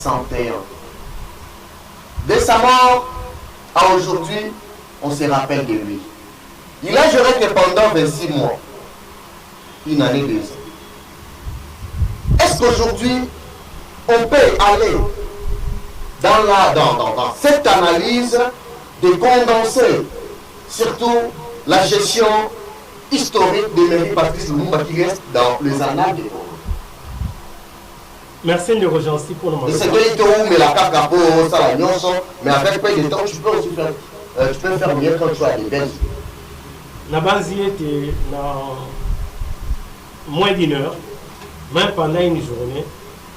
61. De sa mort à aujourd'hui, on se rappelle de lui. Il a géré que pendant 26 mois, une année, 2 ans. Est-ce qu'aujourd'hui, on peut aller dans cette analyse de condenser surtout la gestion historique de Mairie Patrice Lumumba qui reste dans les annales de Congo? Merci de rejoindre pour le moment. C'est que tu mets la carte pour ça, mais avec peu de temps, tu peux aussi faire, tu peux faire mieux quand tu as des belles. La base était dans moins d'1 heure, même pendant une journée,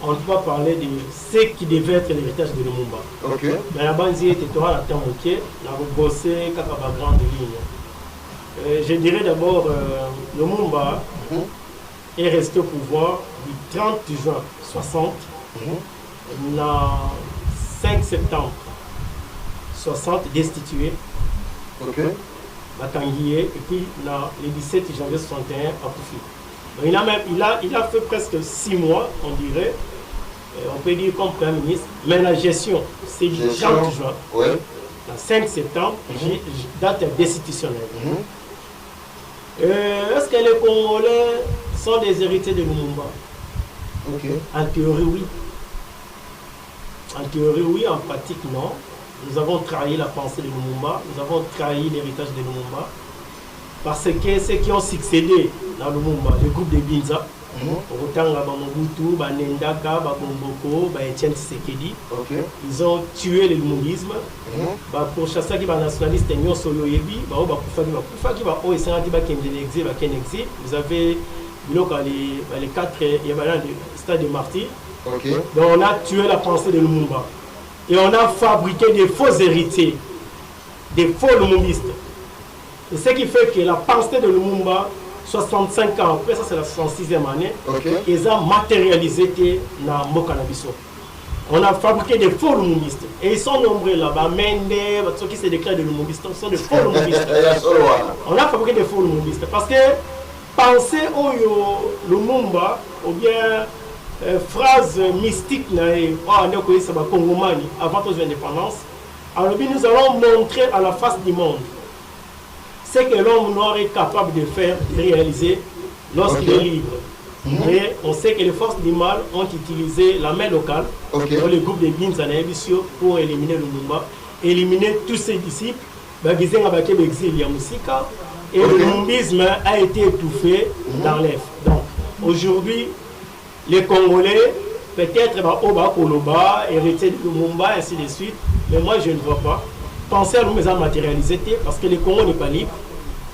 on ne peut pas parler de ce qui devait être l'héritage de Lumumba. Okay. Mais la base était toi la temps moqué, la rebossé, quand on va grande ligne. Je dirais d'abord, Lumumba est resté au pouvoir du 30 juin 60, le 5 septembre 60, destitué, Batanguier, et puis le 17 janvier 61 à Koufi. Il a fait presque 6 mois, on dirait, on peut dire comme Premier ministre, mais la gestion, c'est du 30 juin, le 5 septembre, date destitutionnelle. Est-ce que les Congolais sont des héritiers de Lumumba? En théorie, oui. En théorie, oui. En pratique, non. Nous avons trahi la pensée de Lumumba. Nous avons trahi l'héritage de Lumumba. Parce que ceux qui ont succédé dans Lumumba, le groupe de Binza, Rotanga, Mobutu, Nendaka, Bomboko, Etienne Tshisekedi, ils ont tué le lumumbisme. Pour chasser les nationalistes, ils ont solo yebi, vous avez les 4 stades de martyrs. Donc on a tué la pensée de Lumumba. Et on a fabriqué des faux héritiers, des faux lumumbistes. Et ce qui fait que la pensée de Lumumba, 65 ans après, ça c'est la 66e année, ils ont matérialisé dans Mokanabiso. On a fabriqué des faux lumumbistes. Et ils sont nombreux là-bas. Mende, ceux qui se déclarent des lumumbistes, ce sont des faux lumumbistes. On a fabriqué des faux lumumbistes. Parce que penser au Lumumba, ou bien phrase mystique, avant notre indépendance, alors nous allons montrer à la face du monde ce que l'homme noir est capable de faire, de réaliser lorsqu'il est libre. Et on sait que les forces du mal ont utilisé la main locale, dans le groupe de Binza pour éliminer Lumumba, éliminer tous ses disciples, et le lumumbisme a été étouffé dans l'EF. Donc aujourd'hui, les Congolais, peut-être Oba Koloba, héritier de Lumumba, ainsi de suite, mais moi je ne vois pas. Pensez à nous à matérialiser parce que le Congo n'est pas libre.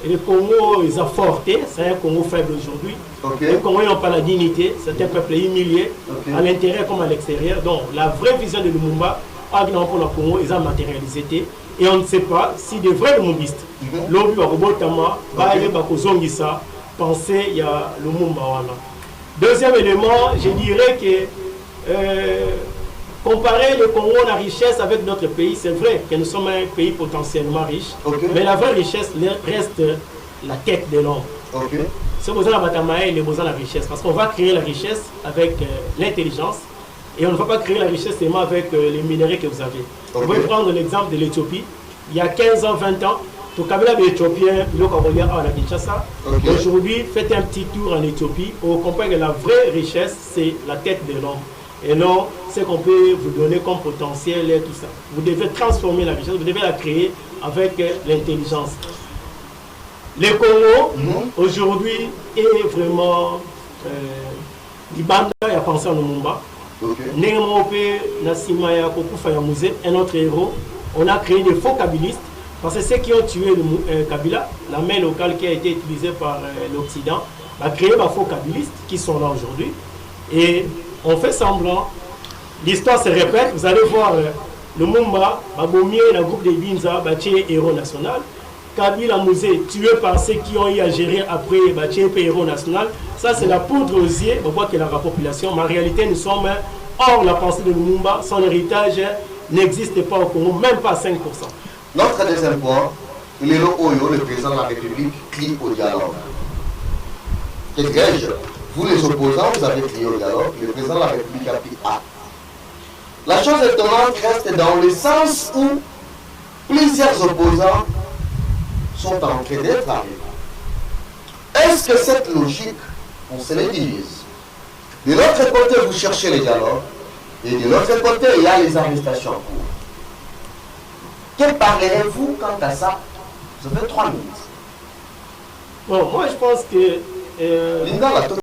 Et le Congo, ils ont forté, c'est un Congo faible aujourd'hui. Les Congolais n'ont pas la dignité, c'est un peuple humilié, à l'intérieur comme à l'extérieur. Donc la vraie vision de Lumumba, pour le Congo, ils ont matérialisé. Et on ne sait pas si des vrais lumumbistes, l'Obi Barobotama, Bakozongisa, pensaient il y a Lumumba. Deuxième élément, je dirais que comparer le Congo, la richesse avec notre pays, c'est vrai que nous sommes un pays potentiellement riche, mais la vraie richesse reste la tête de l'homme. C'est besoin de la bataille, il est besoin de la richesse, parce qu'on va créer la richesse avec l'intelligence, et on ne va pas créer la richesse seulement avec les minéraux que vous avez. Vous pouvez prendre l'exemple de l'Éthiopie. Il y a 15 ans, 20 ans, tout Kabila l'Éthiopien, aujourd'hui, faites un petit tour en Éthiopie, on comprend que la vraie richesse, c'est la tête de l'homme. Et non, ce qu'on peut vous donner comme potentiel et tout ça. Vous devez transformer la richesse, vous devez la créer avec l'intelligence. Le Congo, aujourd'hui, est vraiment... Libanda a pensé à Lumumba. Un autre héros. On a créé des faux kabylistes. Parce que ceux qui ont tué Kabila, la main locale qui a été utilisée par l'Occident, a créé des faux kabylistes qui sont là aujourd'hui. Et on fait semblant. L'histoire se répète. Vous allez voir Lumumba, Babomier, le groupe de Binza, Baché, héros national. Kabila Mouzé, tué par ceux qui ont eu à gérer après Baché, héros national. Ça, c'est la poudre aux yeux. On voit que la population. Mais en réalité, nous sommes hors la pensée de Lumumba. Son héritage n'existe pas au Congo, même pas à 5%. Notre deuxième point, il est le président de la République crie au dialogue. Que dirais-je? Vous les opposants, vous avez crié au dialogue, le président de la République a pris acte. La chose étonnante reste dans le sens où plusieurs opposants sont en train d'être arrivés. Est-ce que cette logique, on se les divise? De l'autre côté, vous cherchez les dialogues, et de l'autre côté, il y a les arrestations en cours. Que parlerez-vous quant à ça? Vous avez 3 minutes. Bon, moi je pense que... Linda,